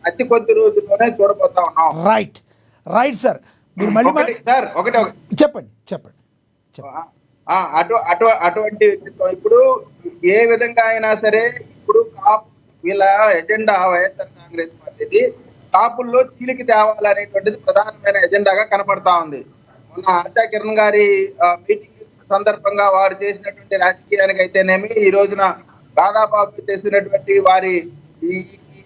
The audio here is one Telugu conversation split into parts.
అతి కొద్ది రోజుల్లోనే చూడబోతా ఉన్నాం. Right right sir. మీరు మళ్ళీ సార్ ఒకటి చెప్పండి. అటువంటి ఇప్పుడు ఏ విధంగా అయినా సరే ఇప్పుడు వీళ్ళ ఎజెండా వైఎస్ఆర్ కాంగ్రెస్ పార్టీది కాపుల్లో చీలికి తేవాలనేటువంటిది ప్రధానమైన ఎజెండాగా కనపడతా ఉంది. మొన్న ఆశా కిరణ్ గారి మీటింగ్ సందర్భంగా వారు చేసినటువంటి రాజకీయానికి అయితేనేమి, ఈ రోజున రాధాబాబు చేసినటువంటి వారి ఈ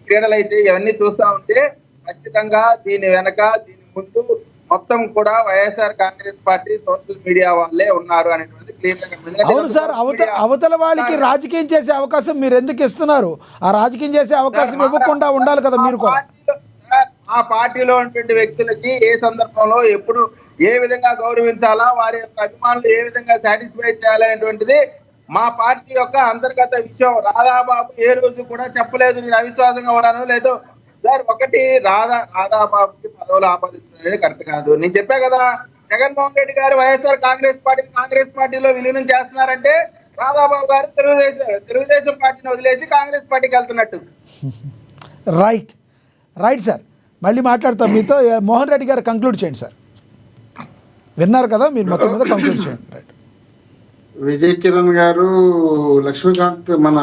క్రీడలు అయితే ఇవన్నీ చూస్తా ఉంటే ఖచ్చితంగా దీని వెనక దీని ముందు మొత్తం కూడా YSR Congress party social media వాళ్ళే ఉన్నారు అనేటువంటి క్లియర్ గా. అవును సార్, అవతల వాళ్ళకి రాజకీయం చేసే అవకాశం మీరు ఎందుకు ఇస్తున్నారు? ఆ రాజకీయం చేసే అవకాశం ఇవ్వకుండా ఉండాలి కదా మీరు కూడా. ఆ పార్టీలో ఉన్నటువంటి వ్యక్తులకి ఏ సందర్భంలో ఎప్పుడు ఏ విధంగా గౌరవించాలా, వారి యొక్క అభిమానులు ఏ విధంగా సాటిస్ఫై చేయాలనేటువంటిది మా పార్టీ యొక్క అంతర్గత విషయం. రాధాబాబు ఏ రోజు కూడా చెప్పలేదు నేను అవిశ్వాసంగా ఉన్నాను లేదు సార్. ఒకటి రాధాబాబుకి పదవులు ఆపాదించడం కరెక్ట్ కాదు. నేను చెప్పా కదా, జగన్మోహన్ రెడ్డి గారు వైఎస్ఆర్ కాంగ్రెస్ పార్టీలో విలీనం చేస్తున్నారంటే రాధాబాబు గారు తెలుగుదేశం పార్టీని వదిలేసి కాంగ్రెస్ పార్టీకి వెళ్తున్నట్టు. రైట్ సార్, మళ్ళీ మాట్లాడతాం మీతో. మోహన్ రెడ్డి గారు కంక్లూడ్ చేయండి సార్. విన్నారు కదా మీరు, మొత్తం మీద కంక్లూడ్ చేయండి. రైట్. విజయ్ కిరణ్ గారు, లక్ష్మీకాంత్ మన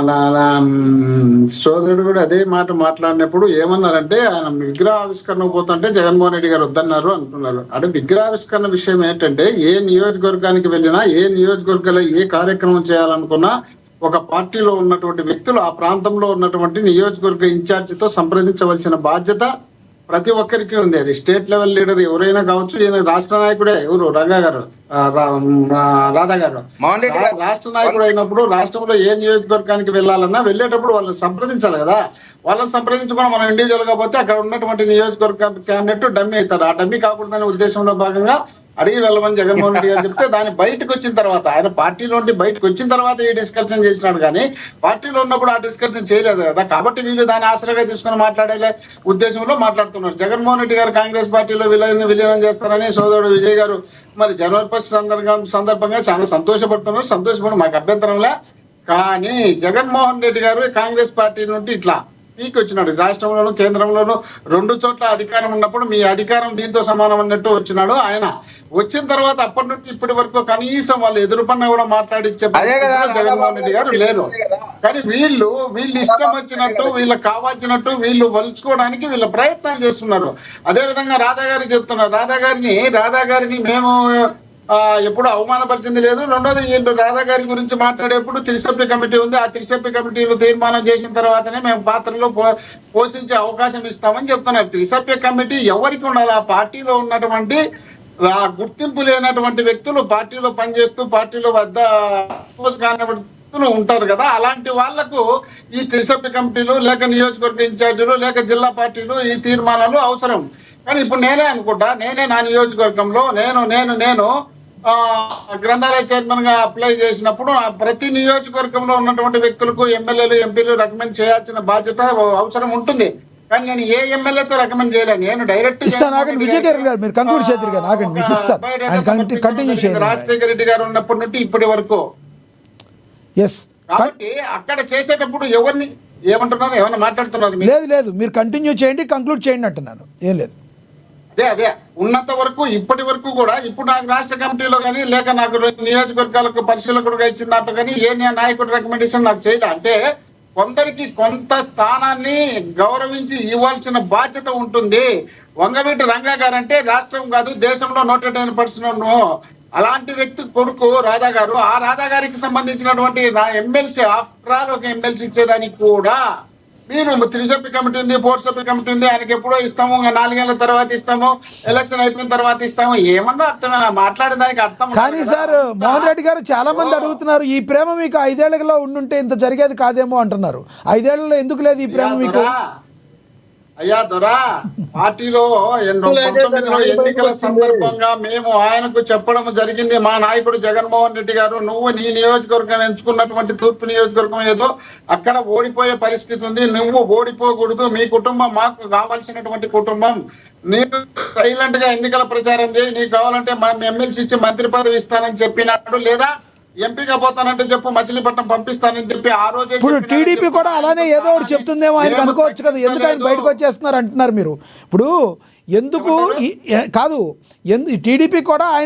సోదరుడు కూడా అదే మాట మాట్లాడినప్పుడు ఏమన్నారంటే, ఆయన విగ్రహావిష్కరణ పోతుంటే జగన్మోహన్ రెడ్డి గారు వద్దన్నారు అంటున్నారు. అంటే విగ్రహావిష్కరణ విషయం ఏంటంటే, ఏ నియోజకవర్గానికి వెళ్ళినా, ఏ నియోజకవర్గంలో ఏ కార్యక్రమం చేయాలనుకున్నా ఒక పార్టీలో ఉన్నటువంటి వ్యక్తులు ఆ ప్రాంతంలో ఉన్నటువంటి నియోజకవర్గ ఇన్ఛార్జితో సంప్రదించవలసిన బాధ్యత ప్రతి ఒక్కరికి ఉంది. అది స్టేట్ లెవెల్ లీడర్ ఎవరైనా కావచ్చు. ఈయన రాష్ట్ర నాయకుడే, ఎవరు రాధా గారు రాష్ట్ర నాయకుడు అయినప్పుడు రాష్ట్రంలో ఏ నియోజకవర్గానికి వెళ్ళాలన్నా వెళ్ళేటప్పుడు వాళ్ళని సంప్రదించాలి కదా. వాళ్ళని సంప్రదించుకుని మనం ఇండివిజువల్ గా పోతే అక్కడ ఉన్నటువంటి నియోజకవర్గ క్యాండిడేట్ డమ్మీ అవుతారు. ఆ డమ్మీ కాకూడదనే ఉద్దేశంలో భాగంగా అడిగి వెళ్ళమని జగన్మోహన్ రెడ్డి గారు చెప్తే, దాన్ని బయటకు వచ్చిన తర్వాత, ఆయన పార్టీలో బయటకు వచ్చిన తర్వాత ఈ డిస్కషన్ చేసినాడు కానీ పార్టీలో ఉన్నప్పుడు ఆ డిస్కషన్ చేయలేదు కదా. కాబట్టి వీళ్ళు దాన్ని ఆసరాగా తీసుకుని మాట్లాడే ఉద్దేశంలో మాట్లాడుతున్నారు. జగన్మోహన్ రెడ్డి గారు కాంగ్రెస్ పార్టీలో విలీనం చేస్తారని సోదరుడు విజయ్ గారు మరి జనవరి 1 సందర్భంగా చాలా సంతోషపడి మాకు అభ్యంతరంలే. కానీ జగన్మోహన్ రెడ్డి గారు కాంగ్రెస్ పార్టీ నుండి ఇట్లా పీకి వచ్చినాడు. రాష్ట్రంలోను కేంద్రంలోను 2 చోట్ల అధికారం ఉన్నప్పుడు మీ అధికారం దీంతో సమానం అన్నట్టు వచ్చినాడు. ఆయన వచ్చిన తర్వాత అప్పటి నుండి ఇప్పటి వరకు కనీసం వాళ్ళు ఎదురుపన్న కూడా మాట్లాడించే జగన్మోహన్ రెడ్డి గారు లేరు. కానీ వీళ్ళు ఇష్టం వచ్చినట్టు, వీళ్ళకి కావాల్సినట్టు వీళ్ళు వలుచుకోవడానికి వీళ్ళ ప్రయత్నాలు చేస్తున్నారు. అదే విధంగా రాధా గారికి చెప్తున్నారు. రాధా గారిని మేము ఎప్పుడు అవమానపరిచింది లేదు. రెండోది, వీళ్ళు రాధా గారి గురించి మాట్లాడేప్పుడు త్రిసభ్య కమిటీ ఉంది. ఆ త్రిసభ్య కమిటీలో తీర్మానం చేసిన తర్వాతనే మేము పాత్రలో పోషించే అవకాశం ఇస్తామని చెప్తున్నారు. త్రిసభ్య కమిటీ ఎవరికి ఉండాలి? ఆ పార్టీలో ఉన్నటువంటి గుర్తింపు లేనటువంటి వ్యక్తులు, పార్టీలో పనిచేస్తూ పార్టీలో వద్ద కాని ఉంటారు కదా, అలాంటి వాళ్లకు ఈ త్రిసభ్య కమిటీలు లేక నియోజకవర్గ ఇన్ఛార్జీలు లేక జిల్లా పార్టీలు ఈ తీర్మానాలు అవసరం. కానీ ఇప్పుడు నేనే నా నియోజకవర్గంలో నేను గ్రంథాలయ చైర్మన్ గా అప్లై చేసినప్పుడు ప్రతి నియోజకవర్గంలో ఉన్నటువంటి వ్యక్తులకు ఎమ్మెల్యేలు ఎంపీలు రికమెండ్ చేయాల్సిన బాధ్యత అవసరం ఉంటుంది. కానీ నేను ఏ ఎమ్మెల్యేతో రికమెండ్ చేయలేదు. నేను డైరెక్ట్ రాజశేఖర రెడ్డి గారు ఉన్నప్పటి నుండి ఇప్పటి వరకు. కాబట్టి అక్కడ చేసేటప్పుడు ఎవరిని ఏమంటున్నారు, ఏమన్నా మాట్లాడుతున్నారు? లేదు, మీరు కంటిన్యూ చేయండి, కంక్లూడ్ చేయండి అంటున్నాను. ఏం లేదు. అదే ఉన్నంత వరకు ఇప్పటి వరకు కూడా ఇప్పుడు నాకు రాష్ట్ర కమిటీలో కానీ లేక నాకు నియోజకవర్గాలకు పరిశీలకుడుగా ఇచ్చిన దాంట్లో కానీ ఏ నాయకుడు రికమెండేషన్ నాకు చేయలే. అంటే కొందరికి కొంత స్థానాన్ని గౌరవించి ఇవ్వాల్సిన బాధ్యత ఉంటుంది. వంగవీటి రంగా గారు అంటే రాష్ట్రం కాదు దేశంలో 110% అలాంటి వ్యక్తి కొడుకు రాధా గారు. ఆ రాధా గారికి సంబంధించినటువంటి నా ఎమ్మెల్సీ, ఆఫ్టర్ ఆల్ ఒక ఎమ్మెల్సీ ఇచ్చేదానికి కూడా మీరు త్రిసభ్య కమిటీ ఉంది, 4 సభ్య కమిటీ ఉంది, ఆయనకి ఎప్పుడో ఇస్తాము, 4 ఏళ్ల తర్వాత ఇస్తాము, ఎలక్షన్ అయిపోయిన తర్వాత ఇస్తాము, ఏమన్నా అర్థమైనా మాట్లాడేదానికి అర్థం. కానీ సార్, మోహన్ రెడ్డి గారు చాలా మంది అడుగుతున్నారు, ఈ ప్రేమ మీకు 5 ఏళ్లలో ఉండుంటే ఇంత జరిగేది కాదేమో అంటున్నారు. 5 ఏళ్లలో ఎందుకు లేదు ఈ ప్రేమ మీకు? అయ్యా దొరా, పార్టీలో 19లో ఎన్నికల సందర్భంగా మేము ఆయనకు చెప్పడం జరిగింది. మా నాయకుడు జగన్మోహన్ రెడ్డి గారు, నువ్వు నీ నియోజకవర్గం ఎంచుకున్నటువంటి తూర్పు నియోజకవర్గం ఏదో అక్కడ ఓడిపోయే పరిస్థితి ఉంది, నువ్వు ఓడిపోకూడదు, మీ కుటుంబం మాకు కావాల్సినటువంటి కుటుంబం, నీకు సైలెంట్ గా ఎన్నికల ప్రచారం చేయి, నీకు కావాలంటే మా ఎమ్మెల్సీ ఇచ్చి మంత్రి పదవి ఇస్తానని చెప్పినాడు లేదా? ఎంపీగా పోతానంటే చెప్పు, మచిలీపట్నం పంపిస్తానని చెప్పి ఆ రోజే ఇప్పుడు చెప్పినానని టీడీపీ చెప్పి కూడా అలానే ఏదో ఒకటి చెప్తుందేమో ఆయనకు మేము అనుకోవచ్చు కదా, ఎందుకు ఆయన తగ్గించలేదు. బయటకు వచ్చేస్తున్నారు అంటున్నారు మీరు. ఇప్పుడు ఎందుకు కాదు టీడీపీ కూడా ఆయన